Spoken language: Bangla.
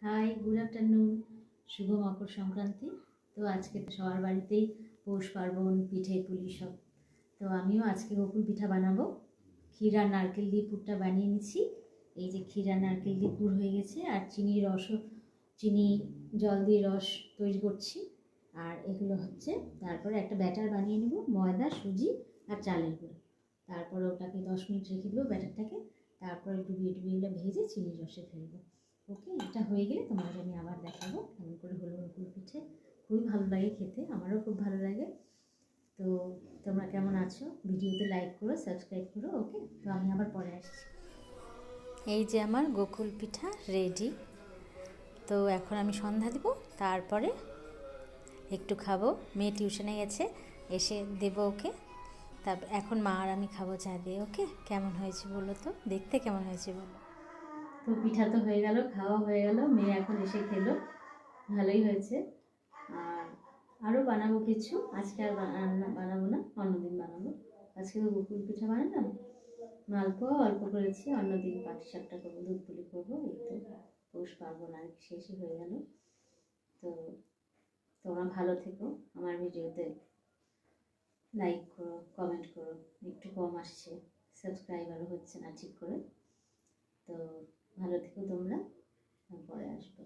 High, good afternoon. শুভ মকর সংক্রান্তি। তো আজকে তো সবার বাড়িতেই পৌষ পার্বণ, পিঠে পুলি সব। তো আমিও আজকে গোকুল পিঠা বানাবো। ক্ষীর আর নারকেল দিয়ে পুরটা বানিয়ে নিচ্ছি। এই যে ক্ষীর আর নারকেল দিয়ে পুর হয়ে গেছে, আর চিনি জল দিয়ে রস তৈরি করছি। আর এগুলো হচ্ছে তারপরে একটা ব্যাটার বানিয়ে নেব, ময়দা, সুজি আর চালের গুঁড়ো। তারপরে ওটাকে 10 মিনিট রেখে দেবো ব্যাটারটাকে। তারপরে ডুবিয়ে এগুলো ভেজে চিনির রসে ফেলবো। ওকে, এটা হয়ে গেলে তোমাদের আমি আবার দেখাবো কেমন করে হলো গোকুল পিঠে। খুবই ভালো লাগে খেতে, আমারও খুব ভালো লাগে। তো তোমরা কেমন আছো? ভিডিওতে লাইক করো, সাবস্ক্রাইব করো। ওকে, তো আমি আবার পরে আসছি। এই যে আমার গোকুল পিঠা রেডি। তো এখন আমি সন্ধ্যা দিব, তারপরে একটু খাবো। মেয়ে টিউশনে গেছে, এসে দেবো ওকে। তারপর এখন মা আর আমি খাবো চা দিয়ে। ওকে, কেমন হয়েছে বলো তো, দেখতে কেমন হয়েছে বলো। তো পিঠা তো হয়ে গেল, খাওয়া হয়ে গেল, মেয়ে এখন এসে খেলো, ভালোই হয়েছে। আর আরও বানাবো কিছু, আজকে আর বানাবো না, অন্যদিন বানাবো। আজকে তো গোকুল পিঠা বানালাম, মালপোয়া অল্প করেছি, অন্যদিন পাটিসাপটা করবো, দুধ পুলি করবো। এই তো পৌষ পার্বণ আর কি শেষই হয়ে গেল। তো তোমরা ভালো থেকো, আমার ভিডিওতে লাইক করো, কমেন্ট করো। একটু কম আসছে, সাবস্ক্রাইবারও হচ্ছে না ঠিক করে। তো ভালো থেকো তোমরা, পরে আসবো।